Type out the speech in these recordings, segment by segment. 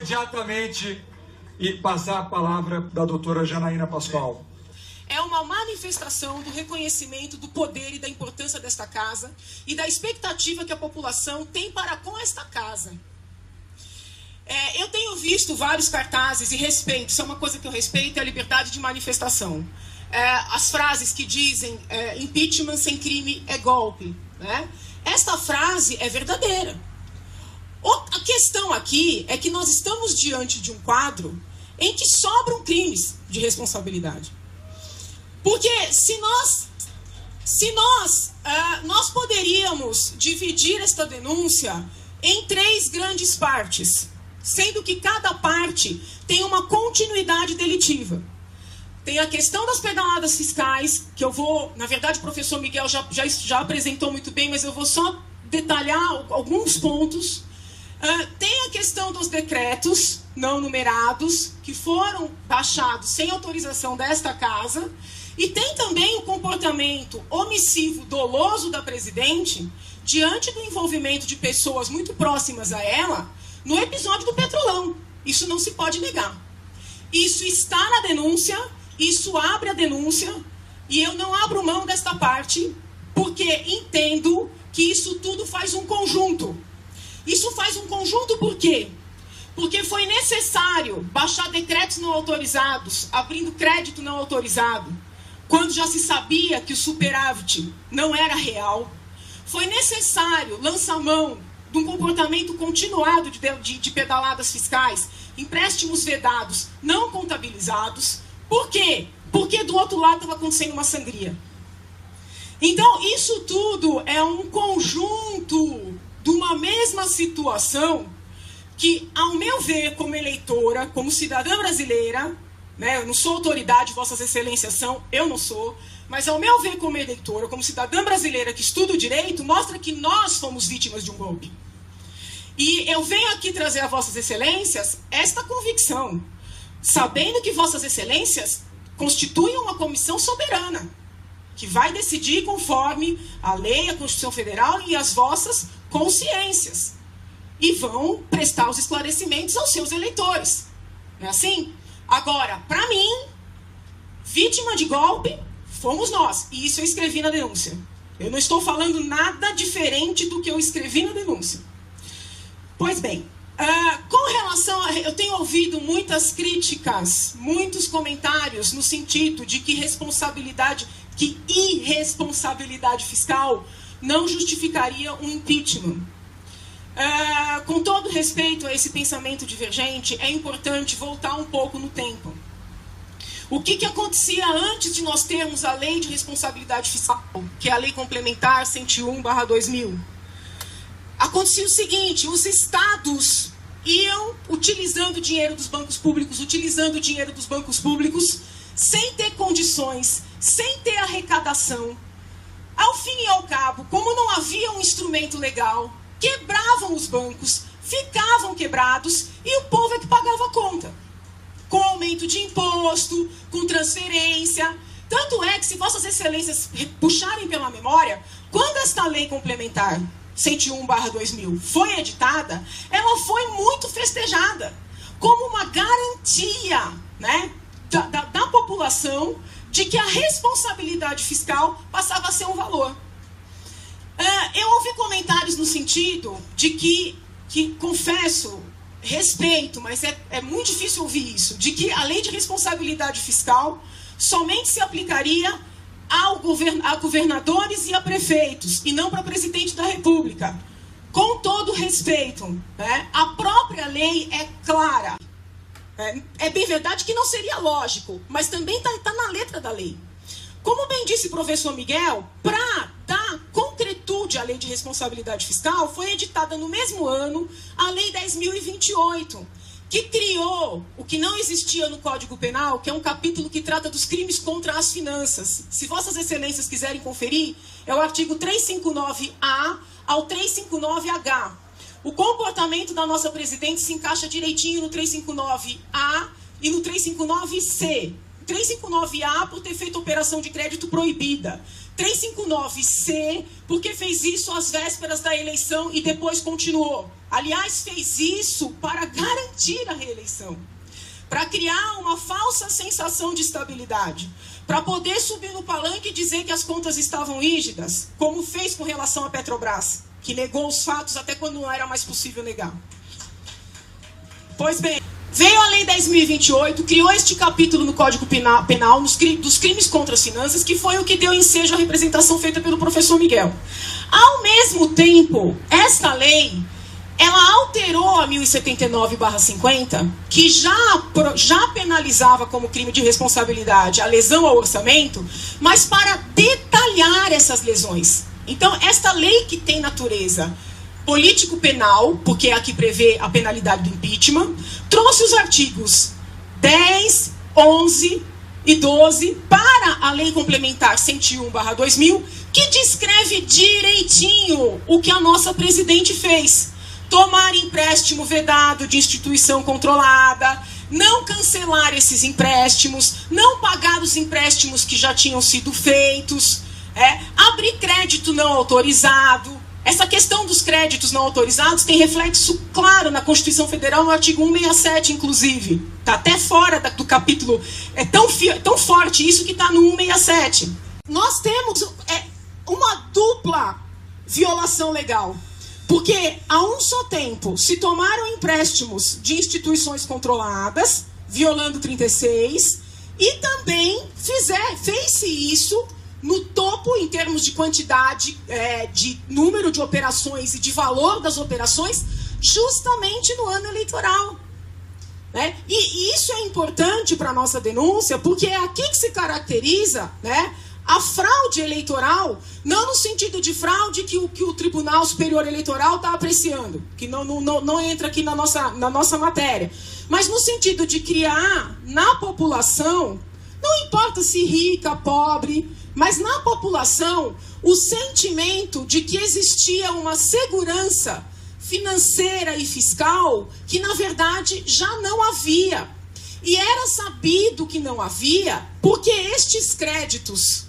Imediatamente e passar a palavra da doutora Janaína Pascoal. É uma manifestação do reconhecimento do poder e da importância desta casa e da expectativa que a população tem para com esta casa. Eu tenho visto vários cartazes e respeito, isso é uma coisa que eu respeito, é a liberdade de manifestação. As frases que dizem impeachment sem crime é golpe, né? Esta frase é verdadeira. A questão aqui é que nós estamos diante de um quadro em que sobram crimes de responsabilidade. Porque nós poderíamos dividir esta denúncia em 3 grandes partes, sendo que cada parte tem uma continuidade delitiva. Tem a questão das pedaladas fiscais, que eu vou, na verdade o professor Miguel já apresentou muito bem, mas eu vou só detalhar alguns pontos. Tem a questão dos decretos não numerados, que foram baixados sem autorização desta casa, e tem também o comportamento omissivo doloso da presidente diante do envolvimento de pessoas muito próximas a ela no episódio do Petrolão. Isso não se pode negar. Isso está na denúncia, isso abre a denúncia, e eu não abro mão desta parte, porque entendo que isso tudo faz um conjunto. Isso faz um conjunto por quê? Porque foi necessário baixar decretos não autorizados, abrindo crédito não autorizado, quando já se sabia que o superávit não era real. Foi necessário lançar mão de um comportamento continuado de pedaladas fiscais, empréstimos vedados, não contabilizados. Por quê? Porque do outro lado estava acontecendo uma sangria. Então, isso tudo é um conjunto de uma mesma situação que, ao meu ver, como eleitora, como cidadã brasileira, né, eu não sou autoridade, vossas excelências são, eu não sou, mas ao meu ver como eleitora, como cidadã brasileira que estuda o direito, mostra que nós fomos vítimas de um golpe. E eu venho aqui trazer a vossas excelências esta convicção, sabendo que vossas excelências constituem uma comissão soberana, que vai decidir conforme a lei, a Constituição Federal e as vossas consciências. E vão prestar os esclarecimentos aos seus eleitores. Não é assim? Agora, para mim, vítima de golpe, fomos nós. E isso eu escrevi na denúncia. Eu não estou falando nada diferente do que eu escrevi na denúncia. Pois bem, com relação a... Eu tenho ouvido muitas críticas, muitos comentários no sentido de que irresponsabilidade fiscal não justificaria um impeachment. Com todo respeito a esse pensamento divergente, é importante voltar um pouco no tempo. O que acontecia antes de nós termos a Lei de Responsabilidade Fiscal, que é a Lei Complementar 101/2000? Acontecia o seguinte: os estados iam utilizando o dinheiro dos bancos públicos, sem ter condições, sem ter arrecadação. Ao fim e ao cabo, como não havia um instrumento legal, quebravam os bancos, ficavam quebrados, e o povo é que pagava a conta. Com aumento de imposto, com transferência. Tanto é que, se vossas excelências puxarem pela memória, quando esta lei complementar 101/2000 foi editada, ela foi muito festejada, como uma garantia, né, da população de que a responsabilidade fiscal passava a ser um valor. Eu ouvi comentários no sentido de que confesso, respeito, mas é muito difícil ouvir isso, de que a lei de responsabilidade fiscal somente se aplicaria a governadores e a prefeitos, e não para presidente da República. Com todo respeito, né, a própria lei é clara. É bem verdade que não seria lógico, mas também está na letra da lei. Como bem disse o professor Miguel, para dar concretude à Lei de Responsabilidade Fiscal, foi editada no mesmo ano a Lei 10.028, que criou o que não existia no Código Penal, que é um capítulo que trata dos crimes contra as finanças. Se vossas excelências quiserem conferir, é o artigo 359A ao 359H. O comportamento da nossa presidente se encaixa direitinho no 359A e no 359C. 359A por ter feito operação de crédito proibida. 359C porque fez isso às vésperas da eleição e depois continuou. Aliás, fez isso para garantir a reeleição, para criar uma falsa sensação de estabilidade, para poder subir no palanque e dizer que as contas estavam rígidas, como fez com relação à Petrobras, que negou os fatos até quando não era mais possível negar. Pois bem, veio a Lei 10.028, criou este capítulo no Código Penal dos crimes contra as finanças, que foi o que deu ensejo à representação feita pelo professor Miguel. Ao mesmo tempo, esta lei, ela alterou a 1079/50, que já penalizava como crime de responsabilidade a lesão ao orçamento, mas para detalhar essas lesões. Então, esta lei que tem natureza político-penal, porque é a que prevê a penalidade do impeachment, trouxe os artigos 10, 11 e 12 para a Lei Complementar 101/2000, que descreve direitinho o que a nossa presidente fez. Tomar empréstimo vedado de instituição controlada, não cancelar esses empréstimos, não pagar os empréstimos que já tinham sido feitos, abrir crédito não autorizado. Essa questão dos créditos não autorizados tem reflexo claro na Constituição Federal, no artigo 167, inclusive. Está até fora do capítulo. É tão forte isso que está no 167. Nós temos uma dupla violação legal. Porque, a um só tempo, se tomaram empréstimos de instituições controladas, violando 36, e também fez-se isso no topo, em termos de quantidade, de número de operações e de valor das operações, justamente no ano eleitoral. Né? E isso é importante para a nossa denúncia, porque é aqui que se caracteriza, né, a fraude eleitoral, não no sentido de fraude que o Tribunal Superior Eleitoral está apreciando, que não entra aqui na nossa matéria, mas no sentido de criar na população, não importa se rica, pobre, mas na população, o sentimento de que existia uma segurança financeira e fiscal que, na verdade, já não havia. E era sabido que não havia, porque estes créditos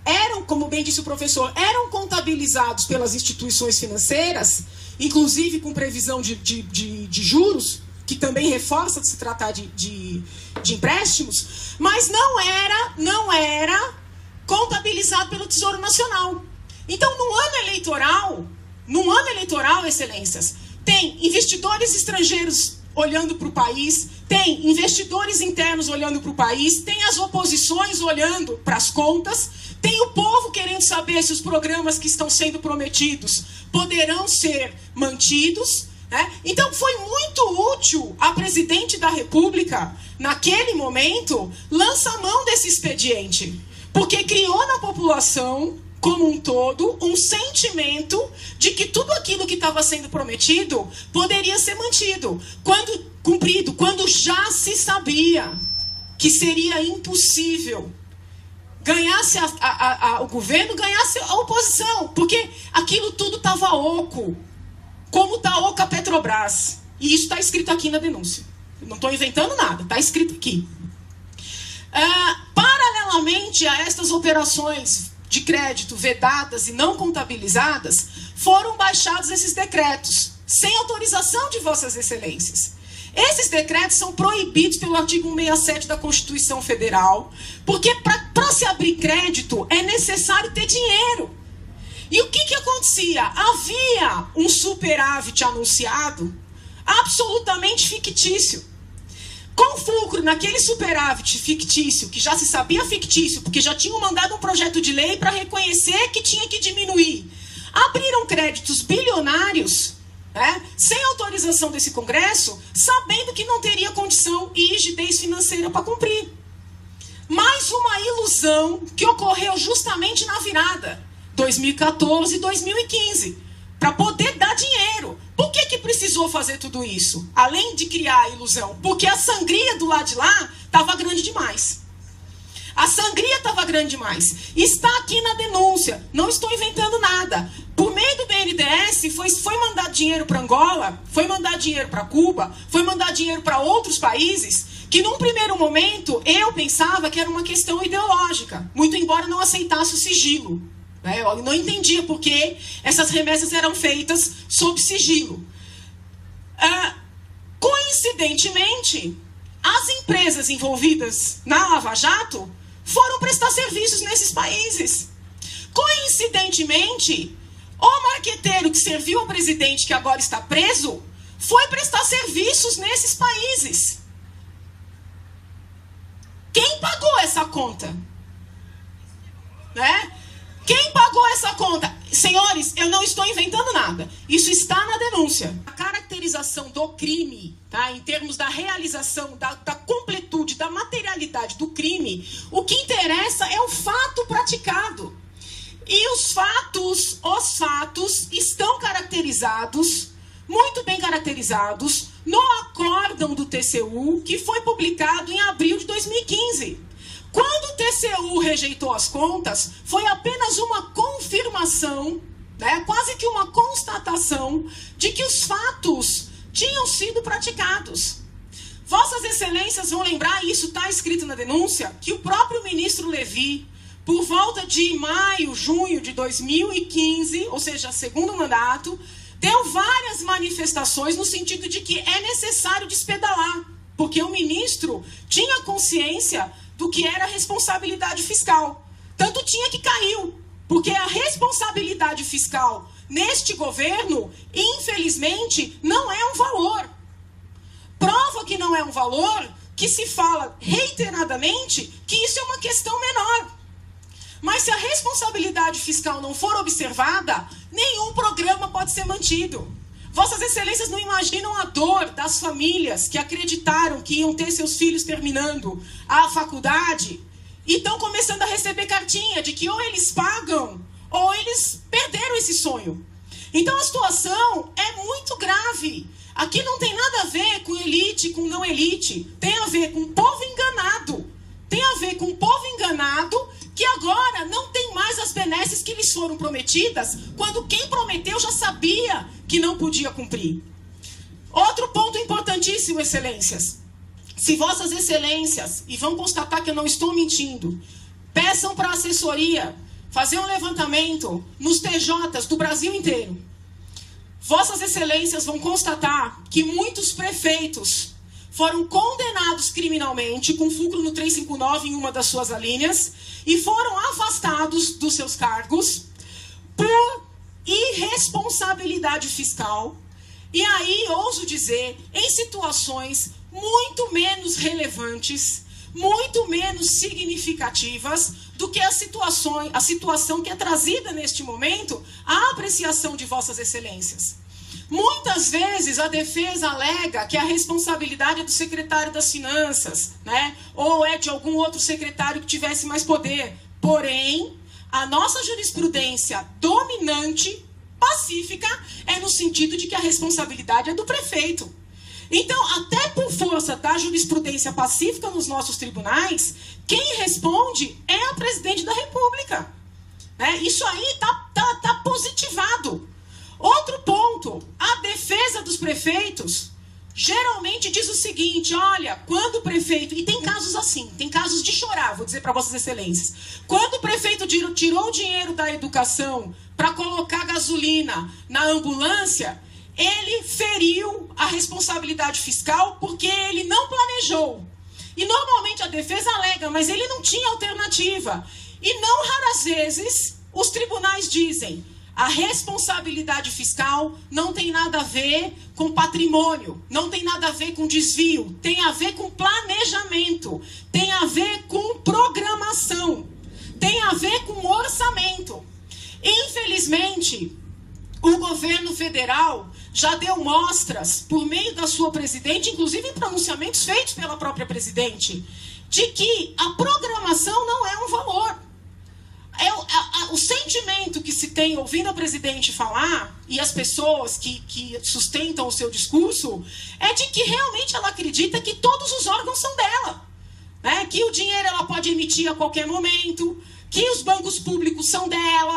eram, como bem disse o professor, eram contabilizados pelas instituições financeiras, inclusive com previsão de juros, que também reforça de se tratar de empréstimos, mas não era contabilizado pelo Tesouro Nacional. Então, no ano eleitoral, excelências, tem investidores estrangeiros olhando para o país, tem investidores internos olhando para o país, tem as oposições olhando para as contas, tem o povo querendo saber se os programas que estão sendo prometidos poderão ser mantidos. Então, foi muito útil a presidente da República, naquele momento, lançar mão desse expediente, porque criou na população, como um todo, um sentimento de que tudo aquilo que estava sendo prometido poderia ser cumprido, quando já se sabia que seria impossível. Ganhasse o governo, ganhasse a oposição, porque aquilo tudo estava oco, como está oca a Petrobras. E isso está escrito aqui na denúncia. Eu não estou inventando nada, está escrito aqui. Paralelamente a estas operações de crédito vedadas e não contabilizadas, foram baixados esses decretos, sem autorização de vossas excelências. Esses decretos são proibidos pelo artigo 167 da Constituição Federal, porque para se abrir crédito é necessário ter dinheiro. E o que acontecia? Havia um superávit anunciado, absolutamente fictício. Com fulcro naquele superávit fictício, que já se sabia fictício, porque já tinham mandado um projeto de lei para reconhecer que tinha que diminuir, abriram créditos bilionários, sem autorização desse Congresso, sabendo que não teria condição e rigidez financeira para cumprir. Mais uma ilusão que ocorreu justamente na virada 2014 e 2015, para poder dar dinheiro. Por que precisou fazer tudo isso? Além de criar a ilusão, porque a sangria do lado de lá estava grande demais. A sangria estava grande demais. Está aqui na denúncia, não estou inventando nada. Por meio do BNDES, foi mandar dinheiro para Angola, foi mandar dinheiro para Cuba, foi mandar dinheiro para outros países que num primeiro momento eu pensava que era uma questão ideológica, muito embora não aceitasse o sigilo. Eu não entendia por que essas remessas eram feitas sob sigilo. Coincidentemente, as empresas envolvidas na Lava Jato foram prestar serviços nesses países. Coincidentemente, o marqueteiro que serviu ao presidente, que agora está preso, foi prestar serviços nesses países. Quem pagou essa conta? Né? Quem pagou essa conta? Senhores, eu não estou inventando nada. Isso está na denúncia. A caracterização do crime, tá, em termos da realização, da completude, da materialidade do crime, o que interessa é o fato praticado. E os fatos estão caracterizados, muito bem caracterizados, no acórdão do TCU, que foi publicado em abril de 2015. Quando o TCU rejeitou as contas, foi apenas uma confirmação, né, quase que uma constatação, de que os fatos tinham sido praticados. Vossas Excelências vão lembrar, e isso está escrito na denúncia, que o próprio ministro Levi, por volta de maio, junho de 2015, ou seja, segundo mandato, deu várias manifestações no sentido de que é necessário despedalar, porque o ministro tinha consciência do que era responsabilidade fiscal. Tanto tinha que caiu, porque a responsabilidade fiscal neste governo, infelizmente, não é um valor. Prova que não é um valor que se fala reiteradamente que isso é uma questão menor. Mas se a responsabilidade fiscal não for observada, nenhum programa pode ser mantido. Vossas Excelências não imaginam a dor das famílias que acreditaram que iam ter seus filhos terminando a faculdade e estão começando a receber cartinha de que ou eles pagam ou eles perderam esse sonho. Então a situação é muito grave. Aqui não tem nada a ver com elite, com não elite. Tem a ver com o povo enganado. Tem a ver com o povo enganado que agora não tem mais as benesses que lhes foram prometidas, quando quem prometeu já sabia que não podia cumprir. Outro ponto importantíssimo, Excelências. Se Vossas Excelências, e vão constatar que eu não estou mentindo, peçam para a assessoria fazer um levantamento nos TJs do Brasil inteiro. Vossas Excelências vão constatar que muitos prefeitos foram condenados criminalmente com fulcro no 359 em uma das suas alíneas e foram afastados dos seus cargos por irresponsabilidade fiscal. E aí, ouso dizer, em situações muito menos relevantes, muito menos significativas do que a situação que é trazida neste momento à apreciação de Vossas Excelências. Muitas vezes a defesa alega que a responsabilidade é do secretário das Finanças, né? Ou é de algum outro secretário que tivesse mais poder. Porém, a nossa jurisprudência dominante, pacífica, é no sentido de que a responsabilidade é do prefeito. Então, até por força da jurisprudência pacífica nos nossos tribunais, quem responde é a presidente da República. Né? Isso aí está positivado. Outro ponto, a defesa dos prefeitos geralmente diz o seguinte: olha, quando o prefeito, e tem casos assim, tem casos de chorar, vou dizer para Vossas Excelências, quando o prefeito tirou o dinheiro da educação para colocar gasolina na ambulância, ele feriu a responsabilidade fiscal porque ele não planejou. E normalmente a defesa alega, mas ele não tinha alternativa. E não raras vezes os tribunais dizem: a responsabilidade fiscal não tem nada a ver com patrimônio, não tem nada a ver com desvio, tem a ver com planejamento, tem a ver com programação, tem a ver com orçamento. Infelizmente, o governo federal já deu mostras, por meio da sua presidente, inclusive em pronunciamentos feitos pela própria presidente, de que a programação não é um valor. O sentimento que se tem ouvindo a presidente falar, e as pessoas que sustentam o seu discurso, é de que realmente ela acredita que todos os órgãos são dela. Né? Que o dinheiro ela pode emitir a qualquer momento, que os bancos públicos são dela,